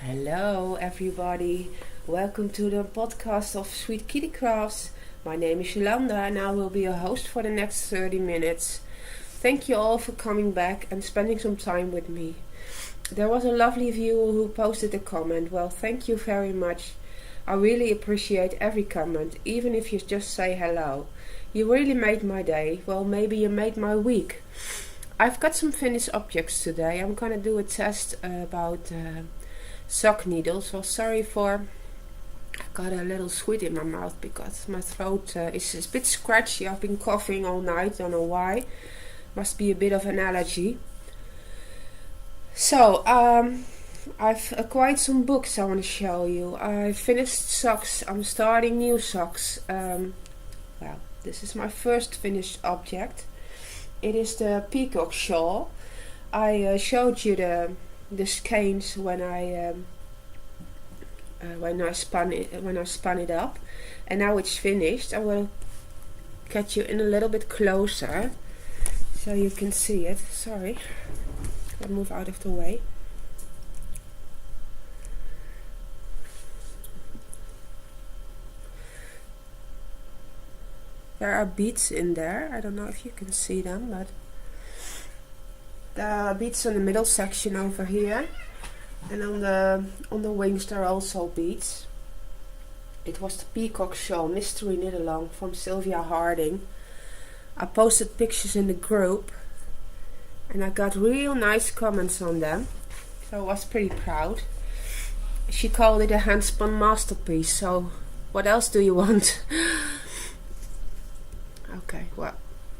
Hello everybody, welcome to the podcast of Sweet Kitty Crafts. My name is Jolanda and I will be your host for the next 30 minutes. Thank you all for coming back and spending some time with me. There was a lovely viewer who posted a comment. Well, thank you very much. I really appreciate every comment, even if you just say hello. You really made my day. Well, maybe you made my week. I've got some finished objects today. I'm gonna do a test about sock needles. Well, sorry for I got a little sweet in my mouth because my throat is a bit scratchy. I've been coughing all night, don't know why. Must be a bit of an allergy. So I've acquired some books I want to show you. I finished socks. I'm starting new socks. Well, this is my first finished object. It is the peacock shawl. I showed you the skeins when I spun it up, and now it's finished. I will get you in a little bit closer so you can see it. Sorry, I'll move out of the way. There are beads in there. I don't know if you can see them, but there are beads on the middle section over here, and on the wings there are also beads. It was the peacock shawl mystery knit along from Sylvia Harding. I posted pictures in the group and I got real nice comments on them, so I was pretty proud. She called it a handspun masterpiece, so what else do you want? Okay, well,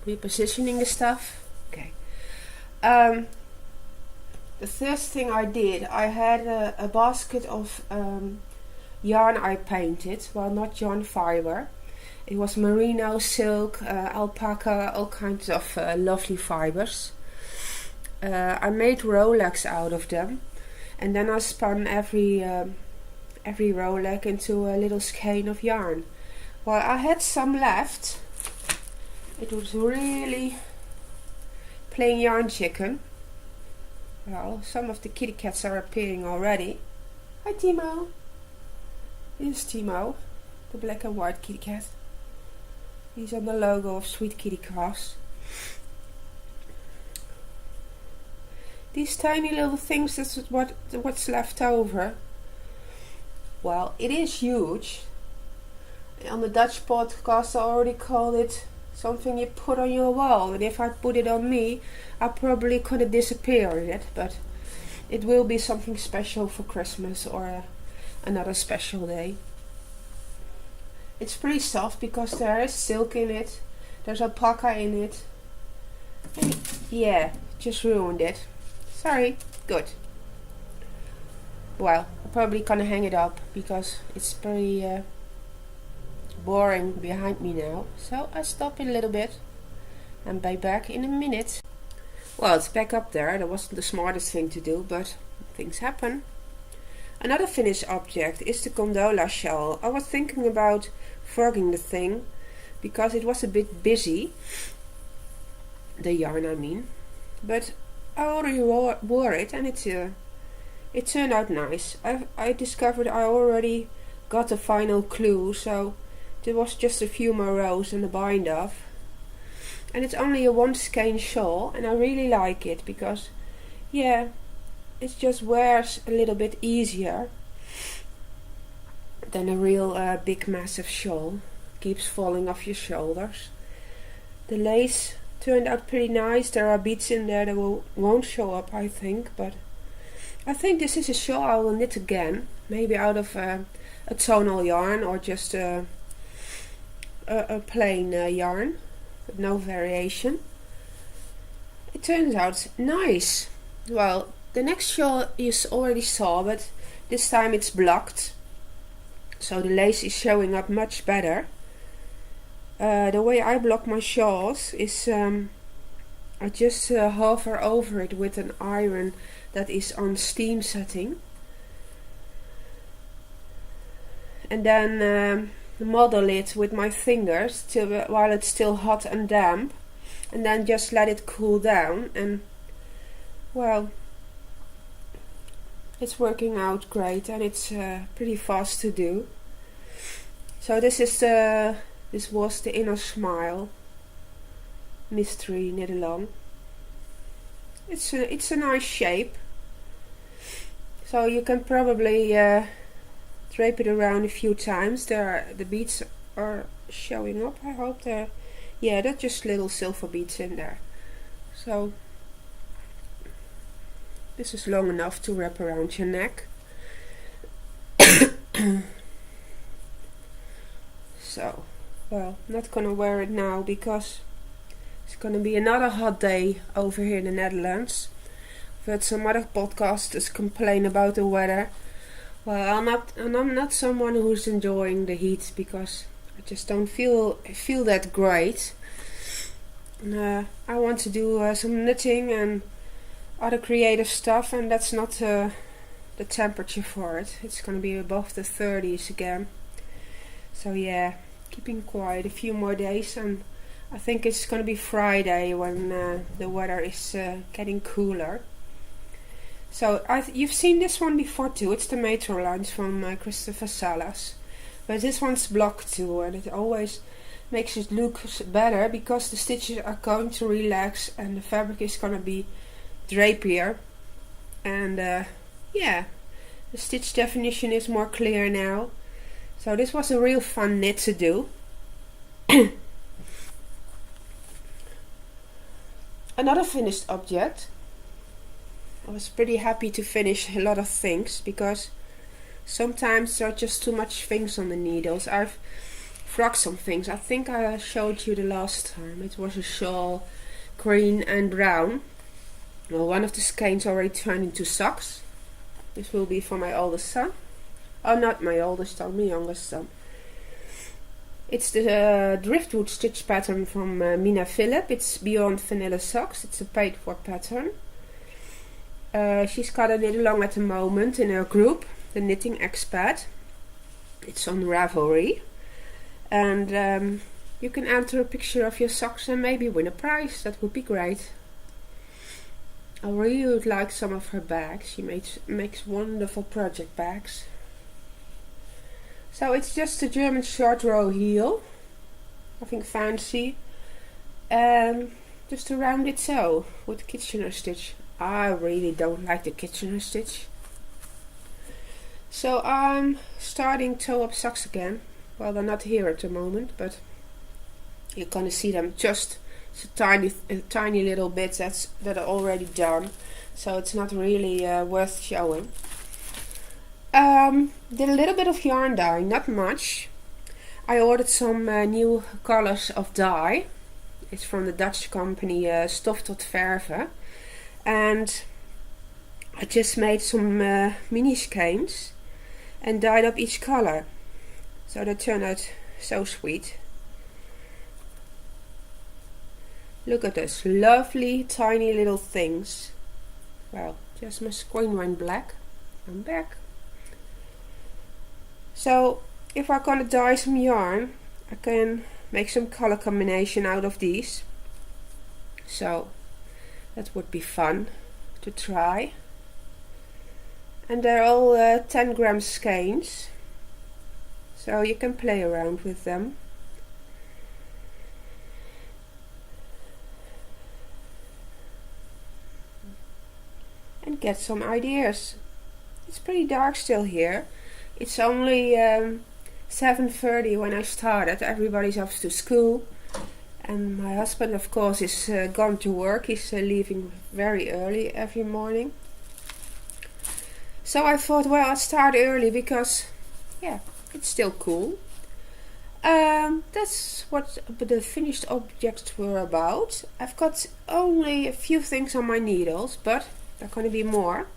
repositioning the stuff. Okay. The first thing I did, I had a basket of yarn I painted. Well, not yarn fiber. It was merino, silk, alpaca, all kinds of lovely fibers. I made Rolex out of them, and then I spun every Rolex into a little skein of yarn. Well, I had some left. It was really playing yarn chicken. Well, some of the kitty cats are appearing already. Hi Timo. Here's Timo, the black and white kitty cat. He's on the logo of Sweet Kitty Crafts. These tiny little things, that's what's left over. Well, it is huge. On the Dutch podcast I already called it something you put on your wall, and if I put it on me, I probably could have disappeared it, but it will be something special for Christmas or another special day. It's pretty soft because there is silk in it, there's alpaca in it. And yeah, just ruined it. Sorry. Good. Well, I'm probably gonna hang it up because it's pretty boring behind me now, so I stop in a little bit and be back in a minute. Well, it's back up there. That wasn't the smartest thing to do, but things happen. Another finished object is the gondola shawl. I was thinking about frogging the thing because it was a bit busy, the yarn I mean, but I already wore it and it turned out nice. I discovered I already got the final clue, so there was just a few more rows and a bind off. And it's only a one skein shawl, and I really like it because, yeah, it just wears a little bit easier than a real big massive shawl. Keeps falling off your shoulders. The lace turned out pretty nice. There are beads in there that won't show up, I think, but I think this is a shawl I will knit again, maybe out of a tonal yarn or just a plain yarn with no variation. It turns out nice. Well, the next shawl you already saw, but this time it's blocked, so the lace is showing up much better. The way I block my shawls is I just hover over it with an iron that is on steam setting, and then model it with my fingers while it's still hot and damp, and then just let it cool down. And well, it's working out great, and it's pretty fast to do. So this was the Inner Smile mystery knit along. It's a nice shape, so you can probably drape it around a few times. The beads are showing up. I hope they're just little silver beads in there. So this is long enough to wrap around your neck. So, well, not gonna wear it now because it's gonna be another hot day over here in the Netherlands. I've heard some other podcasters complain about the weather. Well, I'm not someone who's enjoying the heat because I just don't feel that great. And, I want to do some knitting and other creative stuff, and that's not the temperature for it. It's going to be above the 30s again. So yeah, keeping quiet a few more days, and I think it's going to be Friday when the weather is getting cooler. So you've seen this one before too. It's the Metro lines from Christopher Salas, but this one's blocked too, and it always makes it look better because the stitches are going to relax and the fabric is going to be drapier, and yeah, the stitch definition is more clear now. So this was a real fun knit to do. Another finished object. I was pretty happy to finish a lot of things because sometimes there are just too much things on the needles. I've frocked some things. I think I showed you the last time. It was a shawl, green and brown. Well, one of the skeins already turned into socks. This will be for my oldest son. Oh, not my oldest son, my youngest son. It's the driftwood stitch pattern from Mina Phillip. It's Beyond Vanilla Socks. It's a paid for pattern. She's got a knit along at the moment in her group, the Knitting Expat. It's on Ravelry. And you can enter a picture of your socks and maybe win a prize. That would be great. I really would like some of her bags. She makes wonderful project bags. So it's just a German short row heel. Nothing fancy. Just a rounded sew with Kitchener stitch. I really don't like the Kitchener stitch. So I'm starting toe up socks again. Well, they're not here at the moment, but you're gonna see them just a tiny little bits that are already done. So it's not really worth showing. Did a little bit of yarn dyeing, not much. I ordered some new colors of dye. It's from the Dutch company Stof tot Verven. And I just made some mini skeins and dyed up each color. So they turned out so sweet. Look at those lovely tiny little things. Well, just my screen went black. I'm back. So if I'm gonna dye some yarn, I can make some color combination out of these. So that would be fun to try. And they're all 10 gram skeins, so you can play around with them. And get some ideas. It's pretty dark still here. It's only 7:30 when I started. Everybody's off to school. And my husband, of course, is gone to work. He's leaving very early every morning. So I thought, well, I'll start early because, yeah, it's still cool. That's what the finished objects were about. I've got only a few things on my needles, but there are going to be more.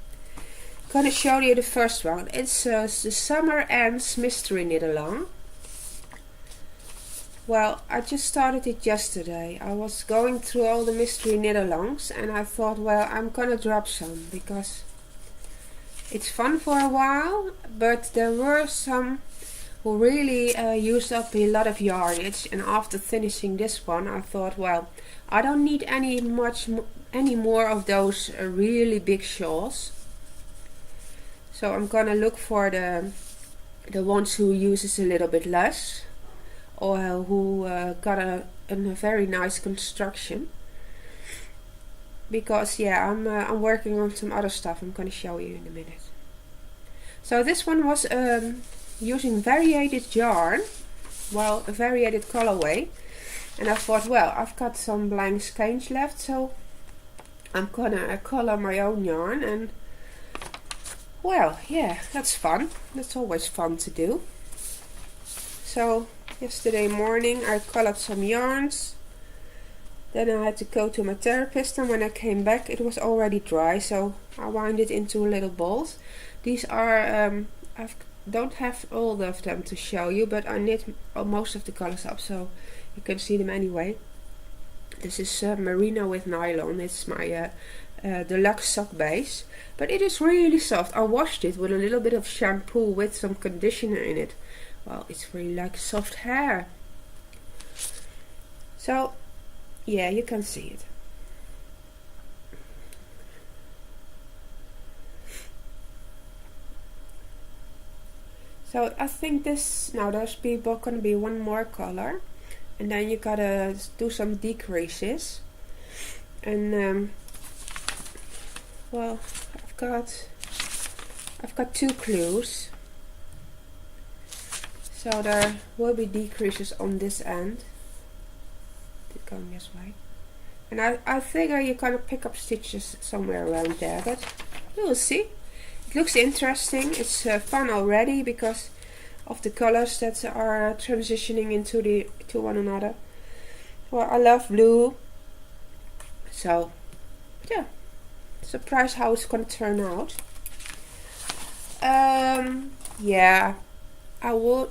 I'm going to show you the first one. It's the Summer Ends Mystery Knit Along. Well, I just started it yesterday. I was going through all the mystery knit alongs and I thought, well, I'm gonna drop some because it's fun for a while, but there were some who really used up a lot of yardage, and after finishing this one I thought, well, I don't need any more of those really big shawls. So I'm gonna look for the ones who uses a little bit less, or who got a very nice construction. Because yeah, I'm working on some other stuff I'm gonna show you in a minute. So this one was using variated yarn, well, a variated colorway, and I thought, well, I've got some blank skeins left, so I'm gonna color my own yarn. And well, yeah, that's fun. That's always fun to do. So yesterday morning I colored some yarns. Then I had to go to my therapist, and when I came back it was already dry, so I wound it into little balls. These are, I don't have all of them to show you, but I knit most of the colors up so you can see them anyway. This is merino with nylon. It's my deluxe sock base, but it is really soft. I washed it with a little bit of shampoo with some conditioner in it. Well, it's really like soft hair. So yeah, you can see it. So I think this, now there's gonna be one more color, and then you gotta do some decreases. And well, I've got 2 clues, so there will be decreases on this end. Going this way, and I figure you're gonna pick up stitches somewhere around there, but we'll see. It looks interesting. It's fun already because of the colors that are transitioning into to one another. Well, I love blue, so yeah, surprised how it's gonna turn out. Yeah, I was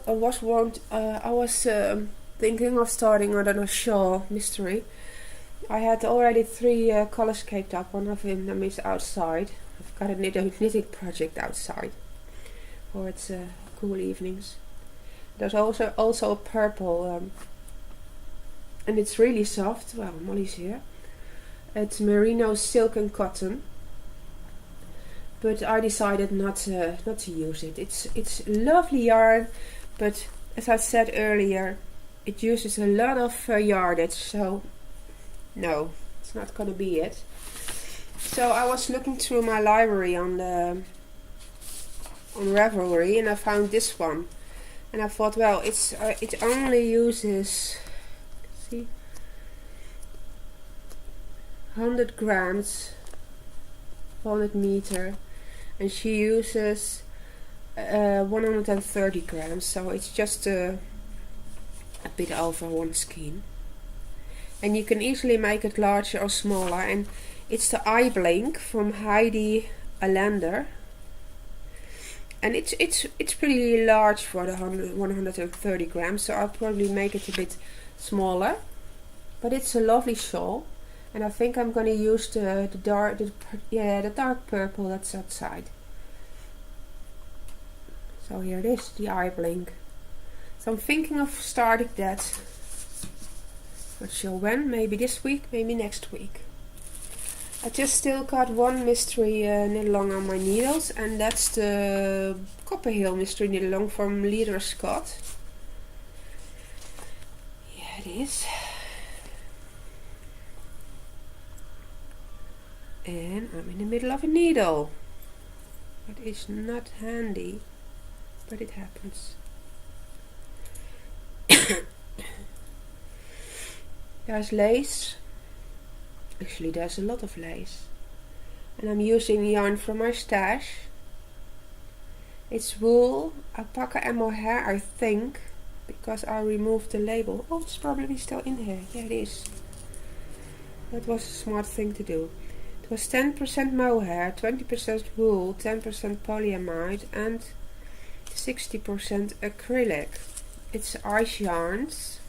thinking of starting on a shawl mystery. I had already 3 colors caked up. One of them is outside. I've got a knitting project outside for its cool evenings. There's also a purple, and it's really soft. Well, Molly's here. It's merino, silk and cotton, but I decided not to use it. It's lovely yarn, but as I said earlier, it uses a lot of yardage, so no, it's not gonna be it. So I was looking through my library on Ravelry, and I found this one, and I thought, well, it only uses, see, 100 grams, 100 meter, and she uses 130 grams, so it's just a bit over 1 skein, and you can easily make it larger or smaller. And it's the eye blink from Heidi Alander, and it's pretty large for the 130 grams, so I'll probably make it a bit smaller, but it's a lovely shawl, and I think I'm going to use the dark purple that's outside. So here it is, the eye blink. So I'm thinking of starting that. Not sure when, maybe this week, maybe next week. I just still got 1 mystery knit along on my needles, and that's the Copper Hill mystery knit along from Leader Scott. Yeah, it is. And I'm in the middle of a needle. That is not handy, but it happens. There's lace. Actually, there's a lot of lace. And I'm using yarn from my stash. It's wool, alpaca and mohair, I think, because I removed the label. Oh, it's probably still in here. Yeah, it is. That was a smart thing to do. It was 10% mohair, 20% wool, 10% polyamide, and 60% acrylic. It's ice yarns.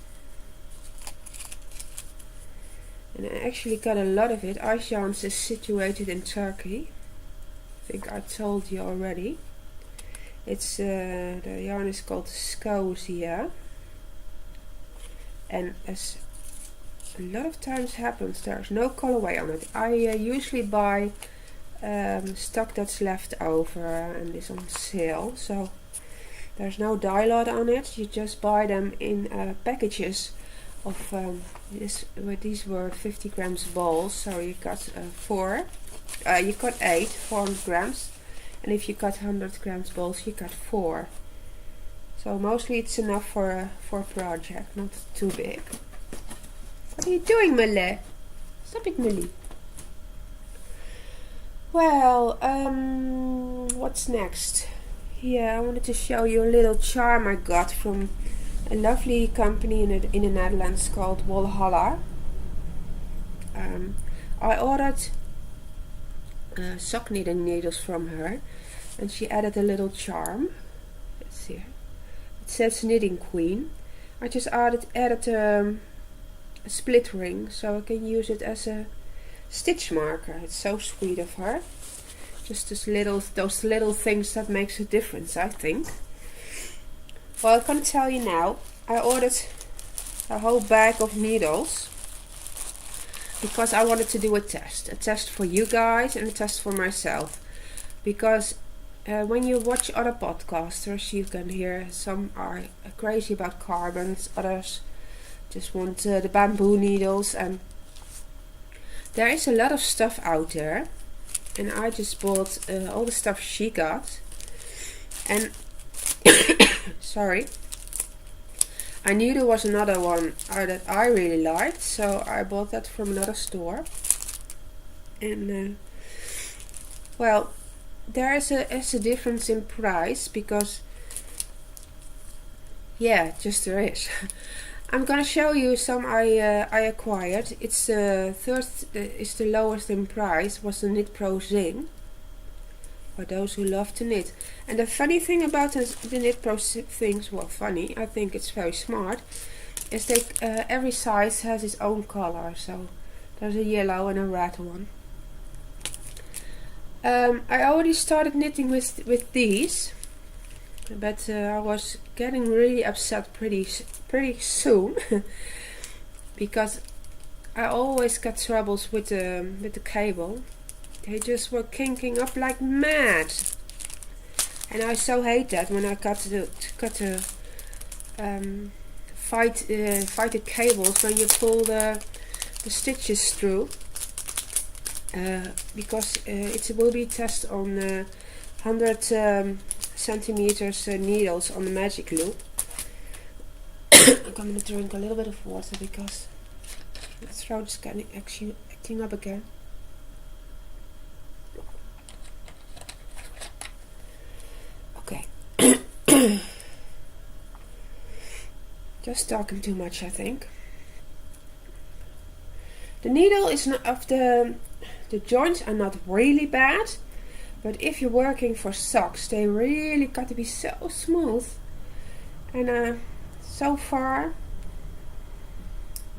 And I actually got a lot of it. Ice yarns is situated in Turkey. I think I told you already. It's the yarn is called Scosia. And as a lot of times happens, there's no colorway on it. I usually buy stock that's left over and is on sale. So there's no dye lot on it. You just buy them in packages of these were 50 grams balls. So you got 4. You got 8, 400 grams. And if you cut 100 grams balls, you cut 4. So mostly it's enough for a project, not too big. What are you doing, Millie? Stop it, Millie. Well, what's next? Yeah, I wanted to show you a little charm I got from a lovely company in the Netherlands called Walhalla. I ordered sock knitting needles from her, and she added a little charm. Let's see. It says Knitting Queen. I just added a split ring so I can use it as a stitch marker. It's so sweet of her. Just those little things that makes a difference, I think. Well, I can tell you now, I ordered a whole bag of needles because I wanted to do a test for you guys and a test for myself. Because when you watch other podcasters, you can hear some are crazy about carbons, others just want the bamboo needles, and there is a lot of stuff out there. And I just bought all the stuff she got, and sorry, I knew there was another one that I really liked, so I bought that from another store. And well, there is a difference in price because, yeah, just there is. I'm gonna show you some I acquired. It's the lowest in price. Was the Knit Pro Zing for those who love to knit. And the funny thing about the Knit Pro things, well, funny, I think it's very smart, is they every size has its own color. So there's a yellow and a red one. I already started knitting with these, but I was getting really upset pretty soon because I always got troubles with the cable. They just were kinking up like mad, and I so hate that when I got to fight the cables when you pull the stitches through, because it will be tested on 100 centimeters needles on the magic loop. I'm going to drink a little bit of water because my throat is actually acting up again. Okay. Just talking too much, I think. The needle is not of the joints are not really bad, but if you're working for socks, they really got to be so smooth. And so far,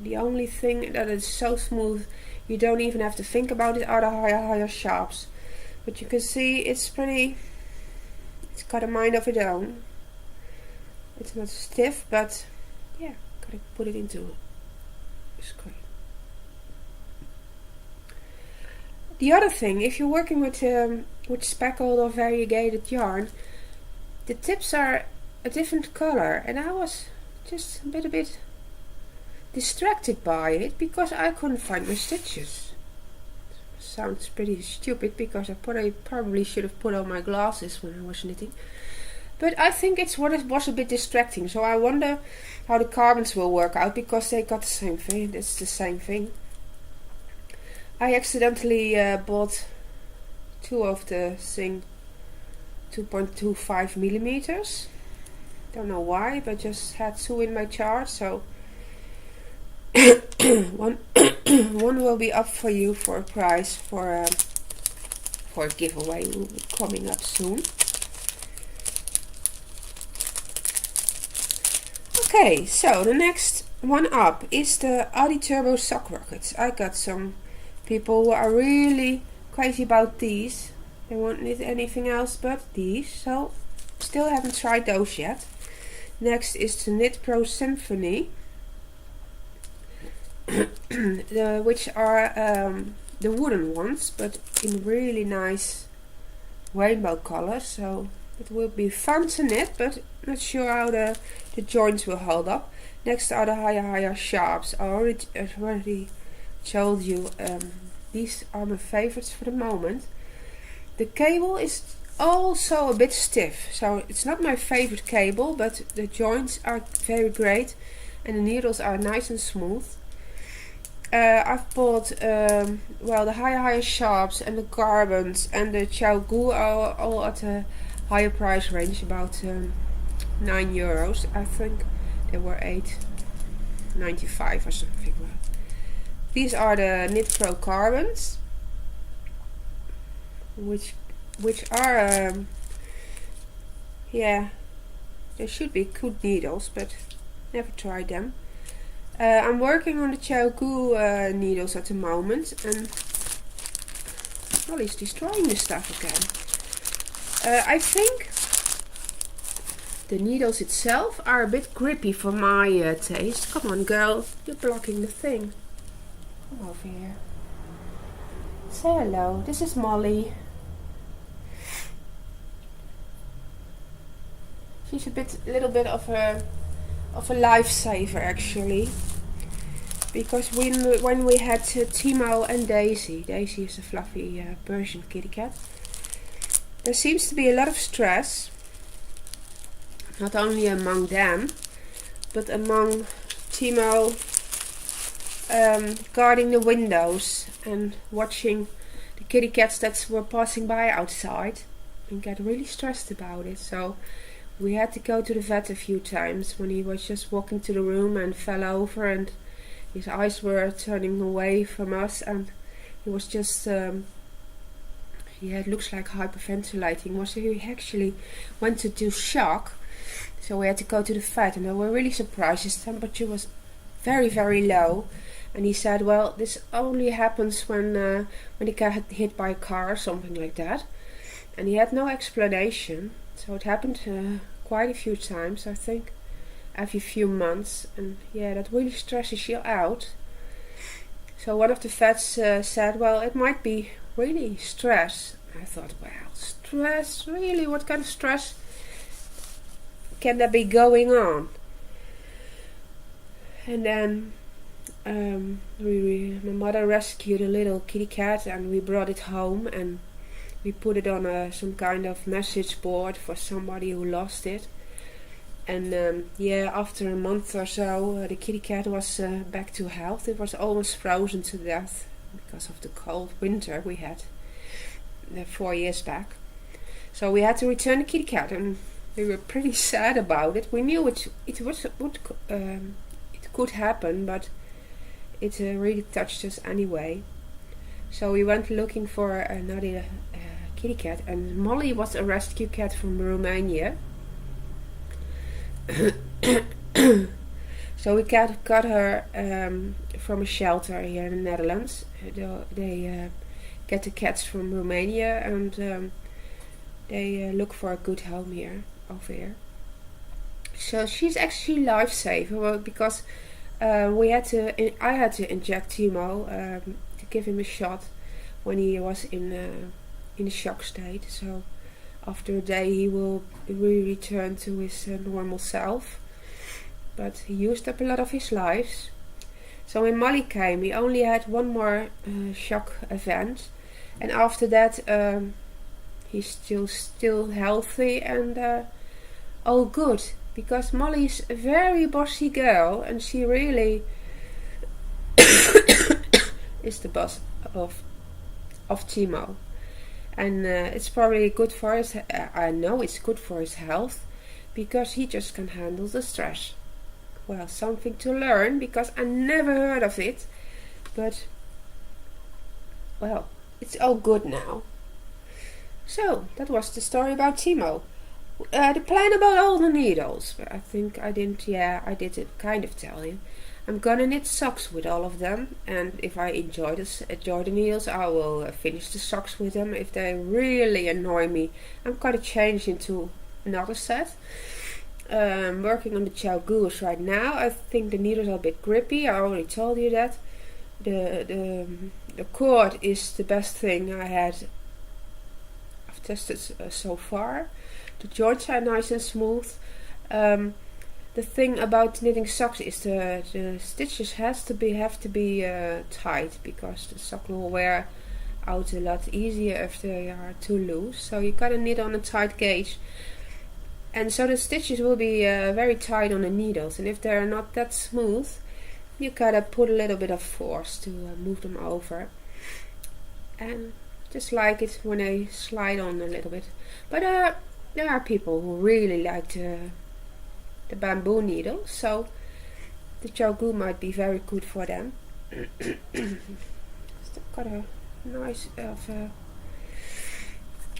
the only thing that is so smooth, you don't even have to think about it, are the higher sharps. But you can see it's got a mind of its own. It's not stiff, but yeah, gotta put it into a screen. The other thing, if you're working with speckled or variegated yarn, the tips are a different color, and I was just a bit distracted by it because I couldn't find my stitches. Sounds pretty stupid because I probably should have put on my glasses when I was knitting, but I think it was a bit distracting. So I wonder how the carbons will work out because they got the same thing. It's the same thing. I accidentally bought 2 of the thing 2.25 millimeters. Don't know why, but just had 2 in my chart, so one will be up for you for a prize for a giveaway coming up soon. Okay, so the next one up is the Adi Turbo sock rockets. I got some people who are really crazy about these. They won't knit anything else but these, so still haven't tried those yet. Next is the Knit Pro Symphony, which are the wooden ones, but in really nice rainbow colors. So it will be fun to knit, but not sure how the joints will hold up. Next are the higher sharps. I already told you these are my favorites for the moment. The cable is also a bit stiff, so it's not my favorite cable, but the joints are very great and the needles are nice and smooth. I've bought the higher sharps and the carbons and the Gu are all at a higher price range, about €9. I think they were $8.95 or something. These are the Knit Pro carbons, which are they should be good needles, but never tried them. I'm working on the Gu needles at the moment, and Molly's destroying the stuff again. I think the needles itself are a bit grippy for my taste. Come on, girl, you're blocking the thing. Come over here. Say hello. This is Molly. She's a little bit of a lifesaver actually, because when we had Timo and Daisy is a fluffy Persian kitty cat, there seems to be a lot of stress, not only among them, but among Timo, guarding the windows and watching the kitty cats that were passing by outside, and get really stressed about it. So we had to go to the vet a few times when he was just walking to the room and fell over and his eyes were turning away from us, and he was just it looks like hyperventilating. He actually went into shock, so we had to go to the vet, and we were really surprised. His temperature was very, very low, and he said, well, this only happens when he got hit by a car or something like that, and he had no explanation. So it happened quite a few times, I think, every few months, and that really stresses you out. So one of the vets said, well, it might be really stress. I thought, well, stress? Really? What kind of stress can there be going on? And then my mother rescued a little kitty cat, and we brought it home, and we put it on some kind of message board for somebody who lost it. And after a month or so, the kitty cat was back to health. It was almost frozen to death because of the cold winter we had 4 years back. So we had to return the kitty cat, and we were pretty sad about it. We knew it could happen, but it really touched us anyway. So we went looking for another kitty cat, and Molly was a rescue cat from Romania. So we got her from a shelter here in the Netherlands. They get the cats from Romania, and they look for a good home over here. So she's actually a lifesaver, because I had to inject Timo to give him a shot when he was in a shock state. So after a day he will return to his normal self, but he used up a lot of his lives. So when Molly came, he only had one more shock event, and after that he's still healthy and all good, because Molly's a very bossy girl, and she really is the boss of Timo. And it's probably good for his, I know it's good for his health, because he just can handle the stress. Well, something to learn, because I never heard of it, but well, it's all good now. So that was the story about Timo. The plan about all the needles, I think I didn't, I did kind of tell you. I'm gonna knit socks with all of them, and if I enjoy the needles, I will finish the socks with them. If they really annoy me, I'm gonna change into another set. Working on the Gu right now. I think the needles are a bit grippy, I already told you that. the cord is the best thing I've tested so far. The joints are nice and smooth. The thing about knitting socks is the stitches have to be tight, because the sock will wear out a lot easier if they are too loose. So you gotta knit on a tight gauge, and so the stitches will be very tight on the needles. And if they're not that smooth, you gotta put a little bit of force to move them over, and just like it when they slide on a little bit. But there are people who really like the bamboo needle, so the Jogu might be very good for them. Still got a nice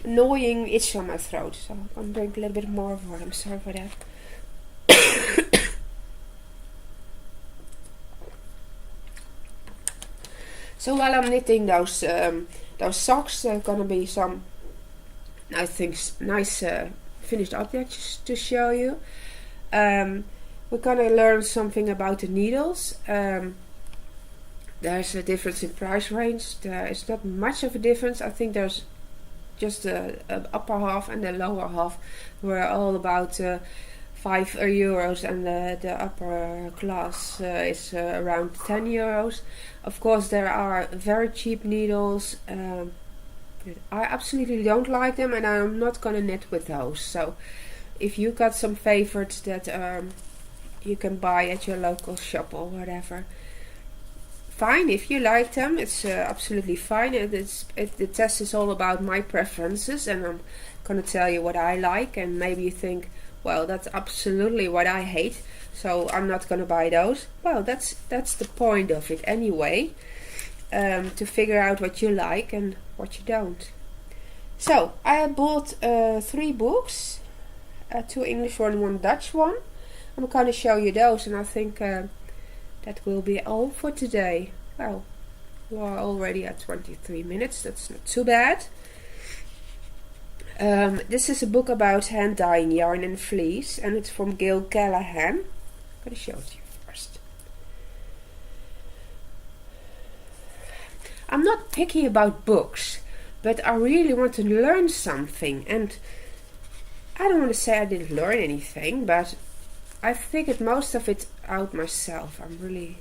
annoying itch on my throat, so I'm gonna drink a little bit more of water. I'm sorry for that. So while I'm knitting those socks, there are gonna be some nice finished objects to show you. We're gonna learn something about the needles. There's a difference in price range. There is not much of a difference. I think there's just the upper half and the lower half were all about €5, and the upper class is around €10. Of course, there are very cheap needles. I absolutely don't like them, and I'm not gonna knit with those. So if you got some favorites that you can buy at your local shop or whatever, fine. If you like them, it's absolutely fine. The test is all about my preferences, and I'm gonna tell you what I like, and maybe you think, well, that's absolutely what I hate, so I'm not gonna buy those. Well, that's the point of it anyway, to figure out what you like and what you don't. So I bought 3 books, 2 English one, 1 Dutch one. I'm gonna show you those, and I think that will be all for today. Well, we are already at 23 minutes. That's not too bad. This is a book about hand dyeing yarn and fleece, and it's from Gail Callahan. I'm gonna show it to you first. I'm not picky about books, but I really want to learn something, and I don't want to say I didn't learn anything, but I figured most of it out myself. I'm really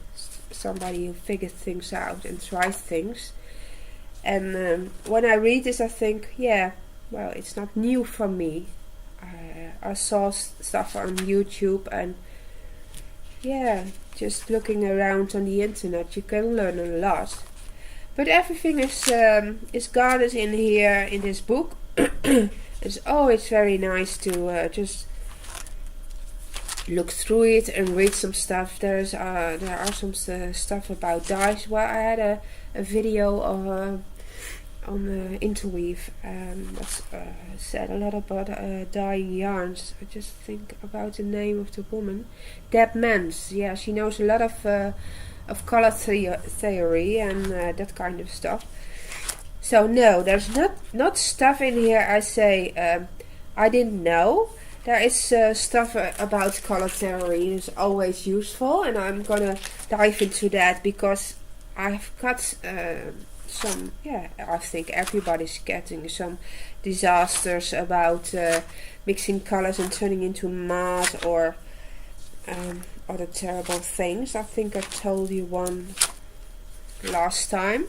somebody who figures things out and tries things. And when I read this, I think, yeah, well, it's not new for me. I saw stuff on YouTube, and yeah, just looking around on the internet, you can learn a lot. But everything is guarded in here in this book. It's always very nice to just look through it and read some stuff. There are some stuff about dyes. Well, I had a video on interweave that said a lot about dyeing yarns. I just think about the name of the woman, Deb Mans. Yeah, she knows a lot of color theory and that kind of stuff. So no, there's not stuff in here I say I didn't know. There is stuff about color theory. It's always useful, and I'm gonna dive into that because I've got some, yeah, I think everybody's getting some disasters about mixing colors and turning into mud or other terrible things. I think I told you one last time.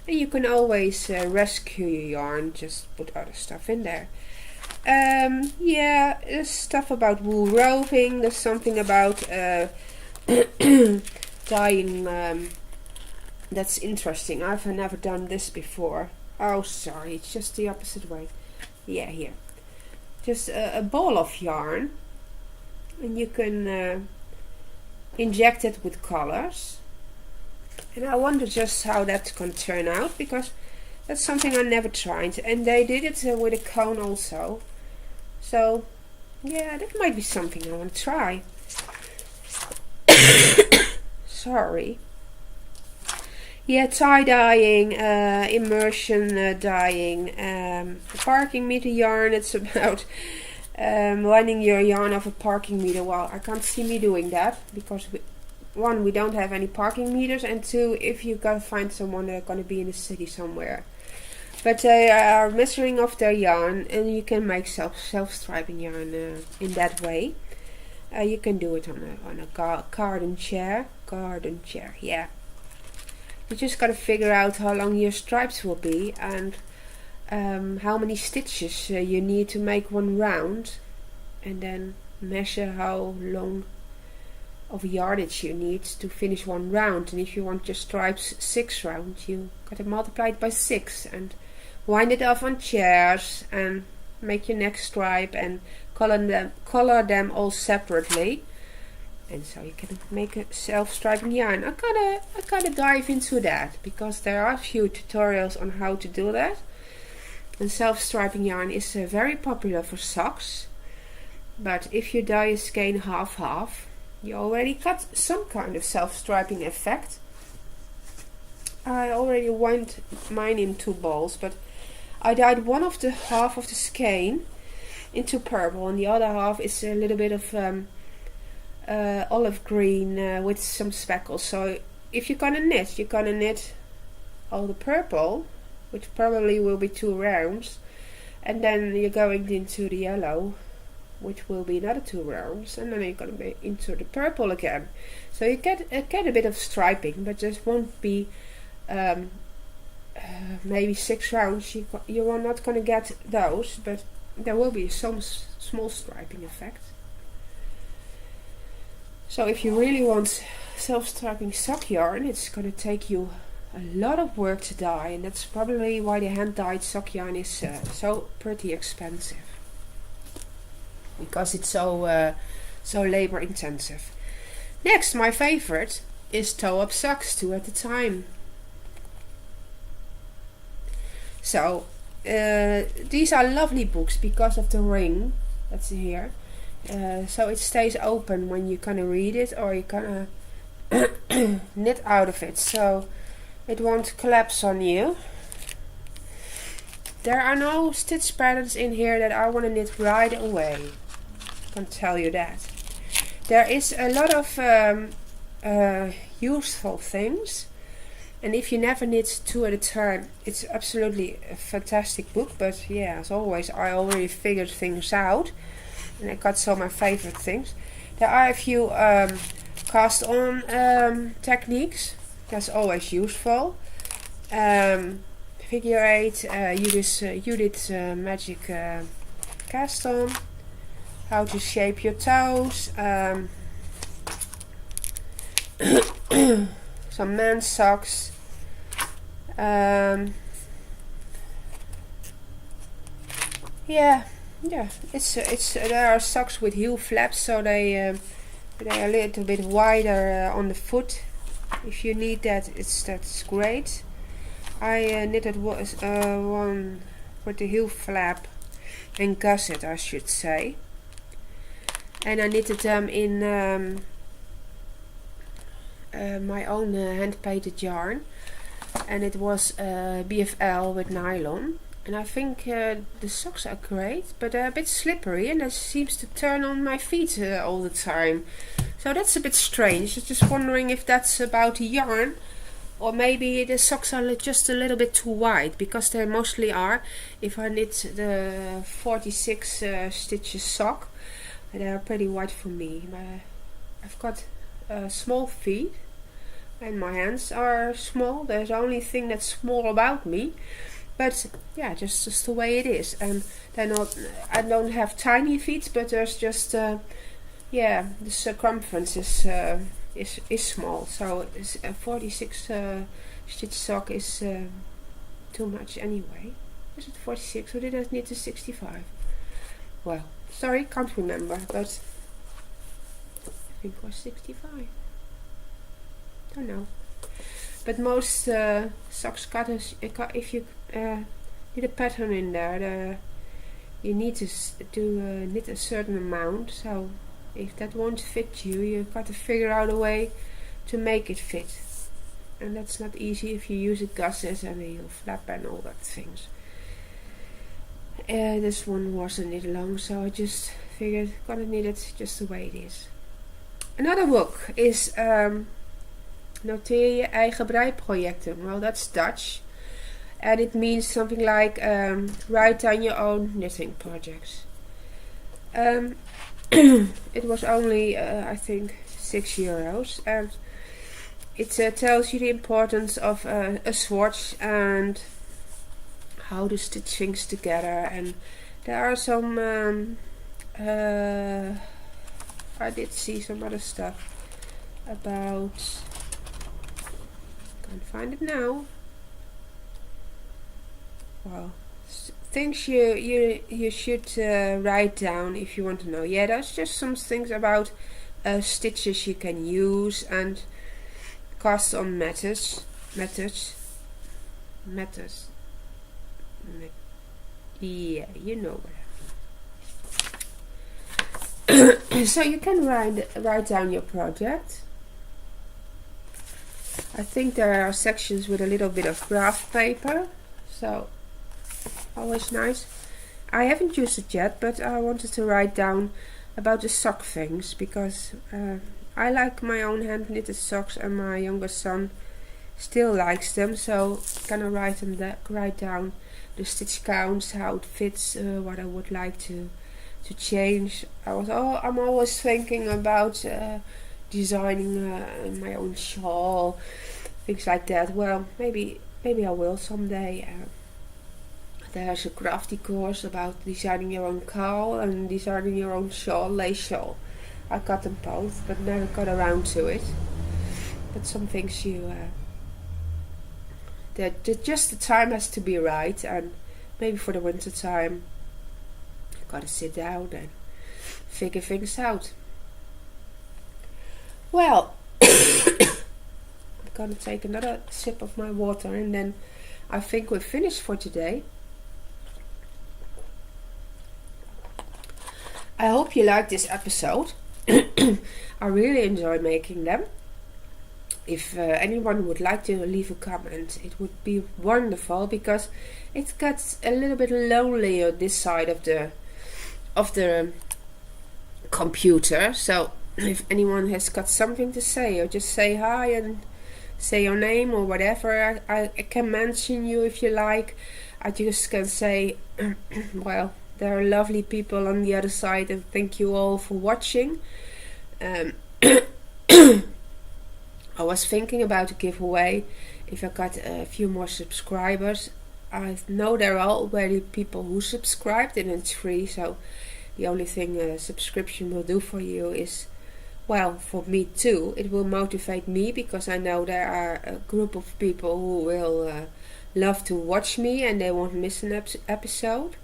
And you can always rescue your yarn, just put other stuff in there. Yeah, there's stuff about wool roving. There's something about dyeing. That's interesting. I've never done this before. Oh, sorry, it's just the opposite way. Yeah, here. Just a ball of yarn, and you can inject it with colors. And I wonder just how that's going to turn out, because that's something I never tried. And they did it with a cone also. So, yeah, that might be something I want to try. Sorry. Yeah, tie-dyeing, immersion dyeing, parking meter yarn. It's about running your yarn off a parking meter. Well, I can't see me doing that, because one, we don't have any parking meters, and two, if you gotta find someone, they're gonna be in the city somewhere. But they are measuring off their yarn, and you can make self-striping yarn in that way. You can do it on a garden chair. Yeah. You just gotta figure out how long your stripes will be, and how many stitches you need to make one round, and then measure how long of yardage you need to finish one round. And if you want your stripes 6 rounds, you gotta multiply it by 6 and wind it off on chairs and make your next stripe and color them all separately. And so you can make a self-striping yarn. I gotta dive into that, because there are a few tutorials on how to do that. And self-striping yarn is very popular for socks. But if you dye a skein half-half, you already got some kind of self-striping effect. I already wound mine in 2 balls, but I dyed one of the half of the skein into purple, and the other half is a little bit of olive green with some speckles. So if you're gonna knit all the purple, which probably will be 2 rounds, and then you're going into the yellow, which will be another 2 rounds, and then you're going to be into the purple again. So you get a bit of striping, but just won't be maybe 6 rounds. You are not going to get those, but there will be some small striping effect. So if you really want self-striping sock yarn, it's going to take you a lot of work to dye, and that's probably why the hand-dyed sock yarn is so pretty expensive, because it's so labor intensive. Next, my favorite is toe-up socks, 2 at a time. So these are lovely books because of the ring that's here. So it stays open when you kind of read it, or you kind of knit out of it, so it won't collapse on you. There are no stitch patterns in here that I want to knit right away. I can tell you that. There is a lot of useful things, and if you never knit 2 at a time, it's absolutely a fantastic book. But yeah, as always, I already figured things out, and I got some of my favorite things. There are a few cast on techniques. That's always useful. Figure 8, Judith magic cast on. How to shape your toes. Some men's socks. Yeah. It's there are socks with heel flaps, so they are a little bit wider on the foot. If you need that, that's great. I knitted one with the heel flap and gusset, I should say, and I knitted them in my own hand painted yarn, and it was BFL with nylon. And I think the socks are great, but they're a bit slippery, and it seems to turn on my feet all the time. So that's a bit strange. I'm just wondering if that's about the yarn, or maybe the socks are just a little bit too wide, because they mostly are. If I knit the 46 stitches sock, they are pretty wide for me. I've got small feet, and my hands are small. There's the only thing that's small about me. But yeah, just the way it is. And I don't have tiny feet, but there's just yeah, the circumference is small. So a 46 stitch sock is too much anyway. Is it 46 or did I knit to 65? Well, sorry, can't remember, but I think it was 65. Don't know. But most socks cutters, if you need a pattern in there, you need to knit a certain amount. So if that won't fit you, you've got to figure out a way to make it fit. And that's not easy if you use a gusset and a heel flap and all that things. This one wasn't knit long, so I just figured I'm gonna knit it just the way it is. Another book is Noteer je eigen breiprojecten. Well, that's Dutch. And it means something like write down your own knitting projects. It was only, I think, €6. And it tells you the importance of a swatch and how to stitch things together. And there are some... I did see some other stuff about... Can't find it now. Well, things you should write down if you want to know. Yeah, there's just some things about stitches you can use and cast on methods. Yeah, you know what. So you can write down your project. I think there are sections with a little bit of graph paper, so always nice. I haven't used it yet, but I wanted to write down about the sock things because I like my own hand knitted socks and my younger son still likes them, so I'm gonna write down the stitch counts, how it fits, what I would like to change. I'm always thinking about designing my own shawl, things like that. Well, maybe I will someday. There's a crafty course about designing your own cowl and designing your own shawl, lace shawl. I got them both, but never got around to it. But some things just the time has to be right, and maybe for the winter time I gotta sit down and figure things out. Well, I'm gonna take another sip of my water and then I think we're finished for today. I hope you liked this episode. I really enjoy making them. If anyone would like to leave a comment, it would be wonderful, because it gets a little bit lonely on this side of the computer. So if anyone has got something to say, or just say hi and say your name or whatever, I can mention you if you like. I just can say, well, there are lovely people on the other side, and thank you all for watching. I was thinking about a giveaway if I got a few more subscribers. I know there are already people who subscribed and it's free, so the only thing a subscription will do for you is, well, for me too, it will motivate me, because I know there are a group of people who will love to watch me and they won't miss an episode.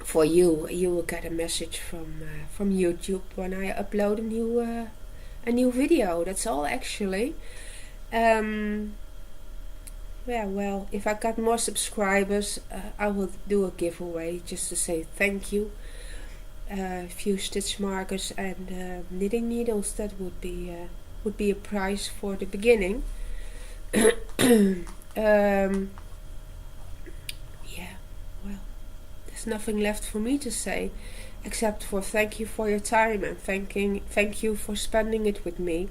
For you will get a message from YouTube when I upload a new video. That's all, actually. Yeah, well, if I got more subscribers, I will do a giveaway just to say thank you. A few stitch markers and knitting needles. That would be a prize for the beginning. Yeah, well, there's nothing left for me to say except for thank you for your time and thank you for spending it with me.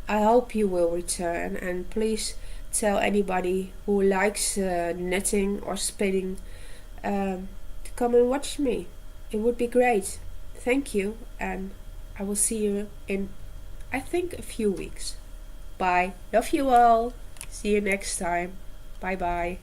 I hope you will return, and please tell anybody who likes knitting or spinning to come and watch me. It would be great. Thank you, and I will see you in, I think, a few weeks. Bye. Love you all. See you next time. Bye bye.